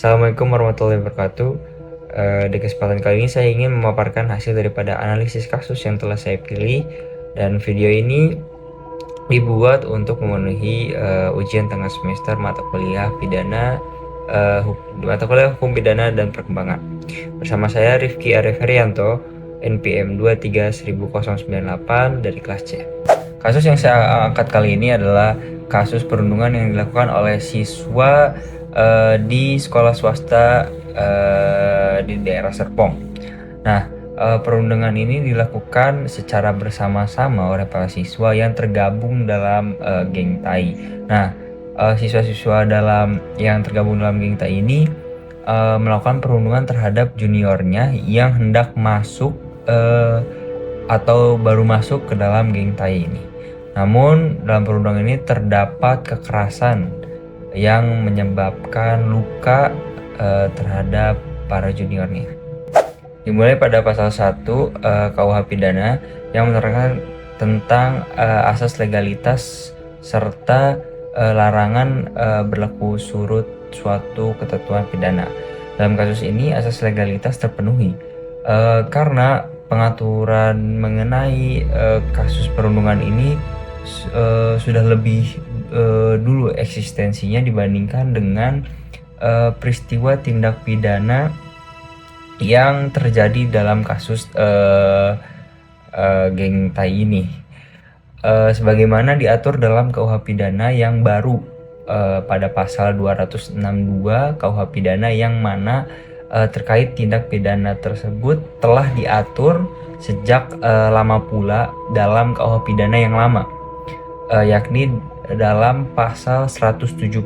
Assalamualaikum warahmatullahi wabarakatuh. Di kesempatan kali ini saya ingin memaparkan hasil daripada analisis kasus yang telah saya pilih, dan video ini dibuat untuk memenuhi ujian tengah semester mata kuliah pidana, mata kuliah hukum pidana dan perkembangan. Bersama saya Rifki Arif Herianto, NPM 23.1098 dari kelas C. Kasus yang saya angkat kali ini adalah kasus perundungan yang dilakukan oleh siswa di sekolah swasta di daerah Serpong. Nah, perundungan ini dilakukan secara bersama-sama oleh para siswa yang tergabung dalam geng Tai. Nah, siswa-siswa yang tergabung dalam geng Tai ini melakukan perundungan terhadap juniornya yang hendak masuk atau baru masuk ke dalam geng Tai ini. Namun dalam perundungan ini terdapat kekerasan yang menyebabkan luka terhadap para juniornya. Dimulai pada pasal 1 KUH Pidana yang menerangkan tentang asas legalitas serta larangan berlaku surut suatu ketentuan pidana. Dalam kasus ini asas legalitas terpenuhi karena pengaturan mengenai kasus perundungan ini sudah lebih dulu eksistensinya dibandingkan dengan peristiwa tindak pidana yang terjadi dalam kasus geng Tai ini, sebagaimana diatur dalam KUH Pidana yang baru pada pasal 262 KUH Pidana, yang mana terkait tindak pidana tersebut telah diatur sejak lama pula dalam KUH Pidana yang lama, yakni dalam pasal 170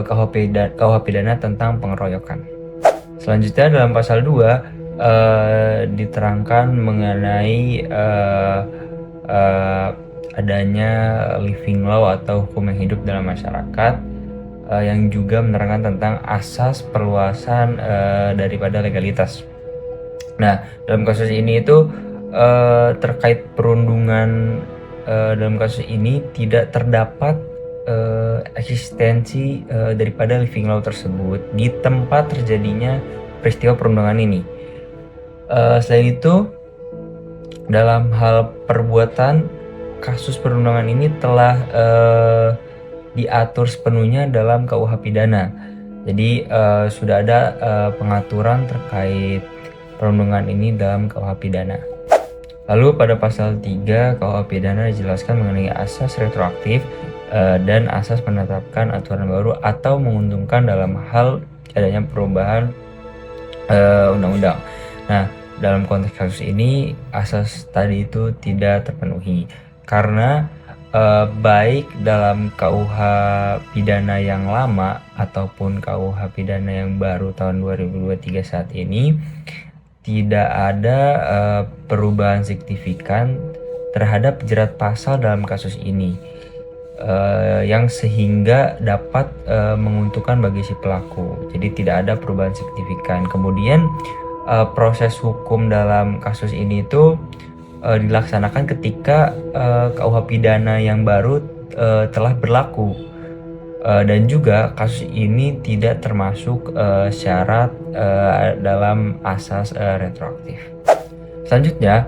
KUH Pidana tentang pengeroyokan. Selanjutnya dalam pasal 2 diterangkan mengenai adanya living law atau hukum yang hidup dalam masyarakat, yang juga menerangkan tentang asas perluasan daripada legalitas. Nah, dalam kasus ini itu terkait perundungan, dalam kasus ini tidak terdapat eksistensi daripada living law tersebut di tempat terjadinya peristiwa perundungan ini. Selain itu, dalam hal perbuatan, kasus perundungan ini telah diatur sepenuhnya dalam KUH Pidana. Jadi sudah ada pengaturan terkait perundungan ini dalam KUH Pidana. Lalu pada pasal 3 KUH Pidana dijelaskan mengenai asas retroaktif dan asas menetapkan aturan baru atau menguntungkan dalam hal adanya perubahan undang-undang. Nah, dalam konteks kasus ini asas tadi itu tidak terpenuhi karena baik dalam KUH Pidana yang lama ataupun KUH Pidana yang baru tahun 2023 saat ini tidak ada perubahan signifikan terhadap jerat pasal dalam kasus ini, yang sehingga dapat menguntungkan bagi si pelaku. Jadi tidak ada perubahan signifikan. Kemudian proses hukum dalam kasus ini itu dilaksanakan ketika KUH Pidana yang baru telah berlaku, dan juga kasus ini tidak termasuk syarat dalam asas retroaktif. Selanjutnya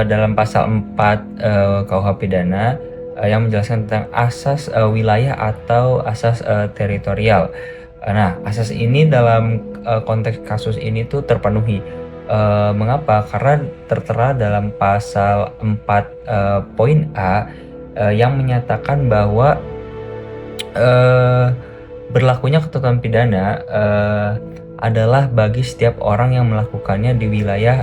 dalam pasal 4 KUH Pidana yang menjelaskan tentang asas wilayah atau asas teritorial. Nah, asas ini dalam konteks kasus ini tuh terpenuhi. Mengapa? Karena tertera dalam pasal 4 poin A yang menyatakan bahwa berlakunya ketentuan pidana adalah bagi setiap orang yang melakukannya di wilayah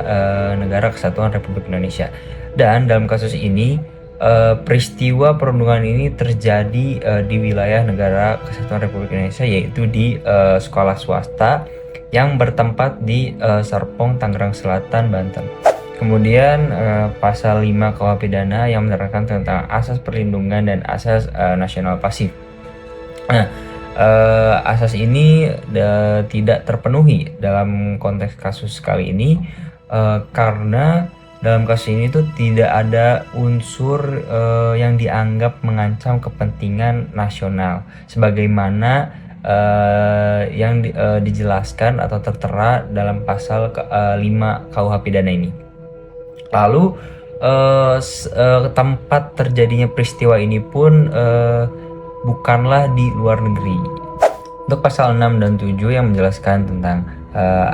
Negara Kesatuan Republik Indonesia. Dan dalam kasus ini peristiwa perundungan ini terjadi di wilayah Negara Kesatuan Republik Indonesia, yaitu di sekolah swasta yang bertempat di Serpong, Tangerang Selatan, Banten. Kemudian pasal 5 KUH Pidana yang menerangkan tentang asas perlindungan dan asas nasional pasif. Nah, asas ini tidak terpenuhi dalam konteks kasus kali ini karena dalam kasus ini tuh tidak ada unsur yang dianggap mengancam kepentingan nasional, sebagaimana dijelaskan atau tertera dalam pasal 5 KUH pidana ini. Lalu tempat terjadinya peristiwa ini pun bukanlah di luar negeri. Untuk pasal 6 dan 7 yang menjelaskan tentang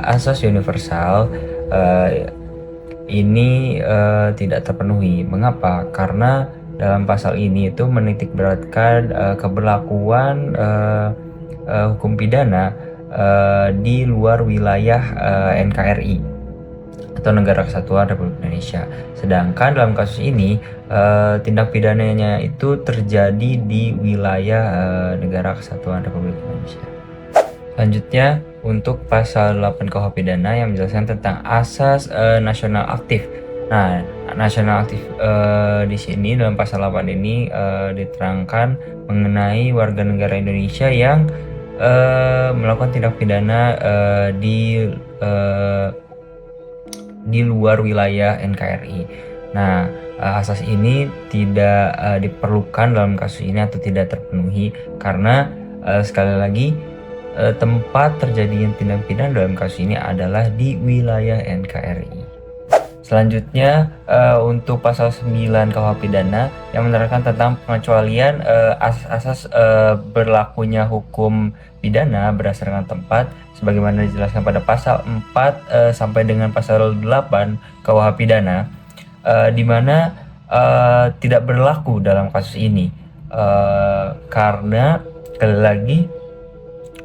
asas universal ini tidak terpenuhi. Mengapa? Karena dalam pasal ini itu menitikberatkan keberlakuan hukum pidana di luar wilayah NKRI atau Negara Kesatuan Republik Indonesia. Sedangkan dalam kasus ini tindak pidananya itu terjadi di wilayah Negara Kesatuan Republik Indonesia. Selanjutnya untuk pasal 8 KUH pidana yang menjelaskan tentang asas nasional aktif. Nah, nasional aktif di sini dalam pasal 8 ini diterangkan mengenai warga negara Indonesia yang melakukan tindak pidana di luar wilayah NKRI. Nah, asas ini tidak diperlukan dalam kasus ini atau tidak terpenuhi karena sekali lagi tempat terjadinya tindak pidana dalam kasus ini adalah di wilayah NKRI. Selanjutnya untuk pasal 9 KUH pidana yang menerangkan tentang pengecualian asas berlakunya hukum pidana berdasarkan tempat sebagaimana dijelaskan pada pasal 4 sampai dengan pasal 8 KUH pidana di mana tidak berlaku dalam kasus ini karena sekali lagi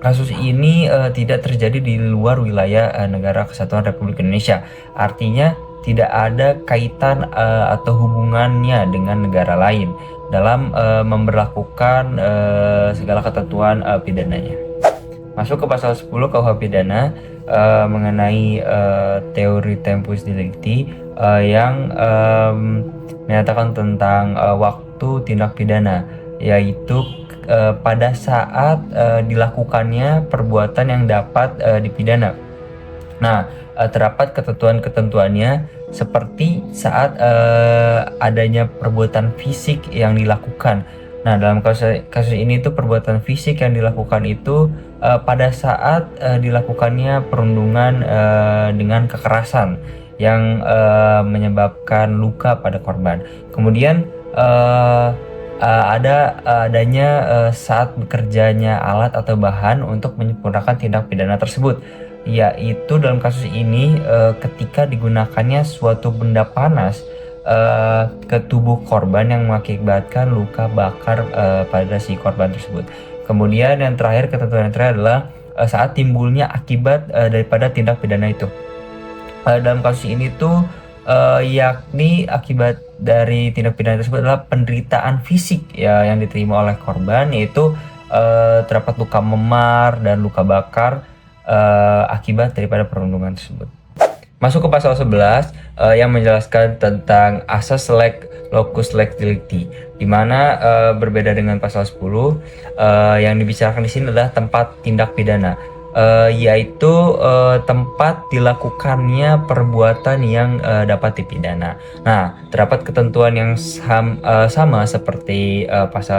kasus ini tidak terjadi di luar wilayah Negara Kesatuan Republik Indonesia. Artinya tidak ada kaitan atau hubungannya dengan negara lain dalam memberlakukan segala ketentuan pidananya. Masuk ke pasal 10 KUH pidana mengenai teori tempus delicti yang menyatakan tentang waktu tindak pidana, yaitu pada saat dilakukannya perbuatan yang dapat dipidana. Nah, terdapat ketentuan-ketentuannya seperti saat adanya perbuatan fisik yang dilakukan. Nah, dalam kasus ini tuh perbuatan fisik yang dilakukan itu pada saat dilakukannya perundungan dengan kekerasan yang menyebabkan luka pada korban. Kemudian adanya saat bekerjanya alat atau bahan untuk menyempurnakan tindak pidana tersebut, yaitu dalam kasus ini ketika digunakannya suatu benda panas ke tubuh korban yang mengakibatkan luka bakar pada si korban tersebut. Kemudian yang terakhir, ketentuan yang terakhir adalah saat timbulnya akibat daripada tindak pidana itu. Dalam kasus ini tuh yakni akibat dari tindak pidana tersebut adalah penderitaan fisik ya yang diterima oleh korban, yaitu terdapat luka memar dan luka bakar akibat daripada perundungan tersebut. Masuk ke pasal 11 yang menjelaskan tentang asas locus lex delicti, di mana berbeda dengan pasal 10 yang dibicarakan di sini adalah tempat tindak pidana, yaitu tempat dilakukannya perbuatan yang dapat dipidana. Nah, terdapat ketentuan yang sama seperti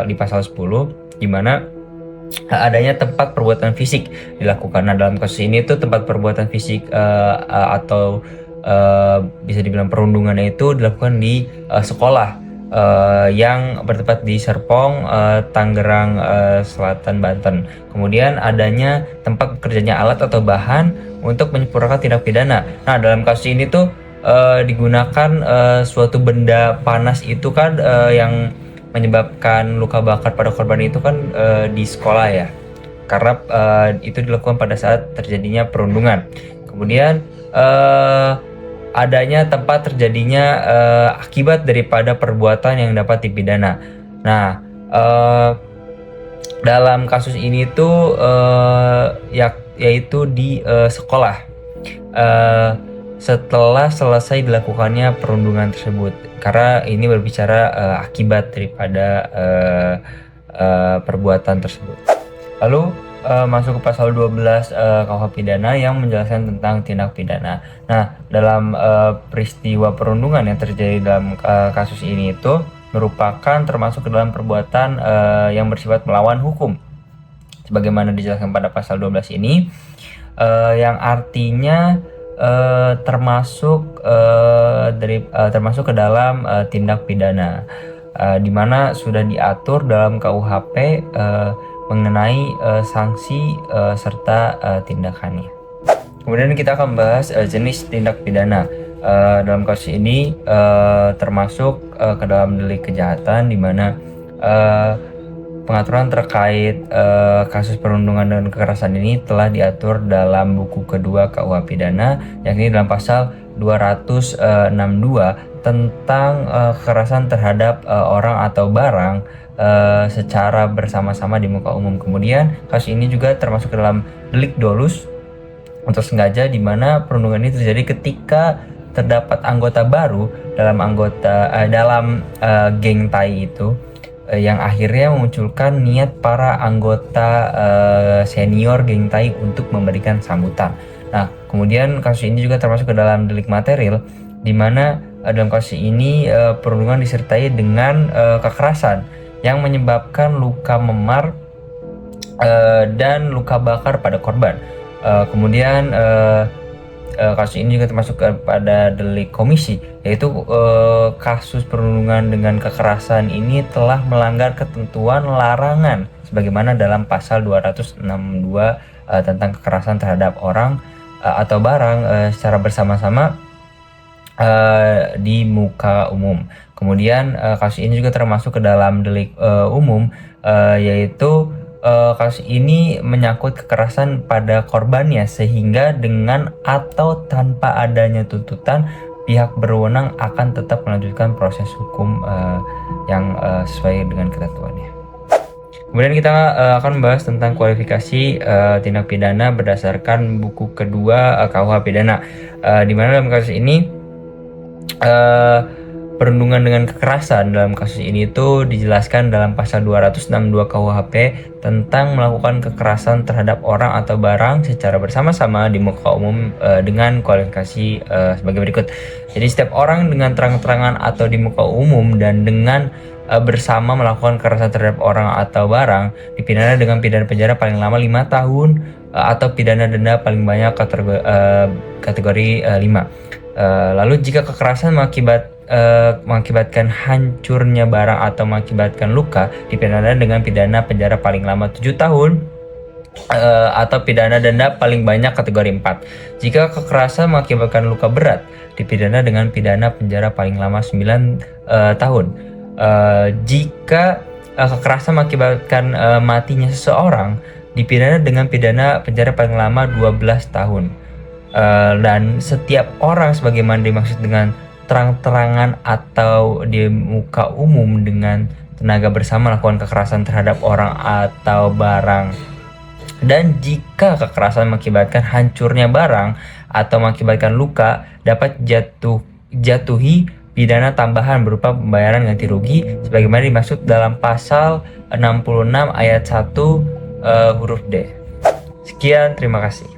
di pasal 10, di mana adanya tempat perbuatan fisik dilakukan. Nah, dalam kasus ini tuh tempat perbuatan fisik atau bisa dibilang perundungan itu dilakukan di sekolah yang bertempat di Serpong, Tangerang Selatan, Banten. Kemudian adanya tempat bekerjanya alat atau bahan untuk menyempurnakan tindak pidana. Nah, dalam kasus ini tuh digunakan suatu benda panas itu kan yang menyebabkan luka bakar pada korban itu kan di sekolah ya, karena itu dilakukan pada saat terjadinya perundungan. Kemudian adanya tempat terjadinya akibat daripada perbuatan yang dapat dipidana. Nah, dalam kasus ini tuh yaitu di sekolah setelah selesai dilakukannya perundungan tersebut, karena ini berbicara akibat daripada perbuatan tersebut. Lalu masuk ke pasal 12 KUH pidana yang menjelaskan tentang tindak pidana. Nah, dalam peristiwa perundungan yang terjadi dalam kasus ini itu merupakan termasuk ke dalam perbuatan yang bersifat melawan hukum. sebagaimana dijelaskan pada pasal 12 ini, yang artinya termasuk ke dalam tindak pidana, di mana sudah diatur dalam KUHP mengenai sanksi serta tindakannya. Kemudian kita akan bahas jenis tindak pidana. Dalam kasus ini termasuk ke dalam delik kejahatan, di mana pengaturan terkait kasus perundungan dan kekerasan ini telah diatur dalam buku kedua KUH Pidana, yakni dalam pasal 262 tentang kekerasan terhadap orang atau barang secara bersama-sama di muka umum. Kemudian kasus ini juga termasuk ke dalam delik dolus untuk sengaja, di mana perundungan ini terjadi ketika terdapat anggota baru dalam geng tai itu, yang akhirnya memunculkan niat para anggota senior geng tai untuk memberikan sambutan. Nah, kemudian kasus ini juga termasuk ke dalam delik material, di mana dalam kasus ini perundungan disertai dengan kekerasan yang menyebabkan luka memar dan luka bakar pada korban. Kemudian kasus ini juga termasuk pada delik komisi, yaitu kasus perundungan dengan kekerasan ini telah melanggar ketentuan larangan sebagaimana dalam pasal 262 tentang kekerasan terhadap orang atau barang secara bersama-sama di muka umum. Kemudian kasus ini juga termasuk ke dalam delik umum, yaitu kasus ini menyangkut kekerasan pada korbannya, sehingga dengan atau tanpa adanya tuntutan pihak berwenang akan tetap melanjutkan proses hukum yang sesuai dengan ketentuannya. Kemudian kita akan membahas tentang kualifikasi tindak pidana berdasarkan buku kedua KUH Pidana, di mana dalam kasus ini perundungan dengan kekerasan dalam kasus ini itu dijelaskan dalam pasal 262 KUHP tentang melakukan kekerasan terhadap orang atau barang secara bersama-sama di muka umum dengan kualifikasi sebagai berikut. Jadi setiap orang dengan terang-terangan atau di muka umum dan dengan bersama melakukan kekerasan terhadap orang atau barang dipidana dengan pidana penjara paling lama 5 tahun atau pidana denda paling banyak kategori 5. Lalu jika kekerasan mengakibatkan hancurnya barang atau mengakibatkan luka, dipidana dengan pidana penjara paling lama 7 tahun atau pidana denda paling banyak kategori 4. Jika kekerasan mengakibatkan luka berat, dipidana dengan pidana penjara paling lama 9 tahun. Jika kekerasan mengakibatkan matinya seseorang, dipidana dengan pidana penjara paling lama 12 tahun. Dan setiap orang sebagaimana dimaksud dengan terang-terangan atau di muka umum dengan tenaga bersama melakukan kekerasan terhadap orang atau barang, dan jika kekerasan mengakibatkan hancurnya barang atau mengakibatkan luka, dapat jatuhi pidana tambahan berupa pembayaran ganti rugi sebagaimana dimaksud dalam pasal 66 ayat 1 huruf D. Sekian, terima kasih.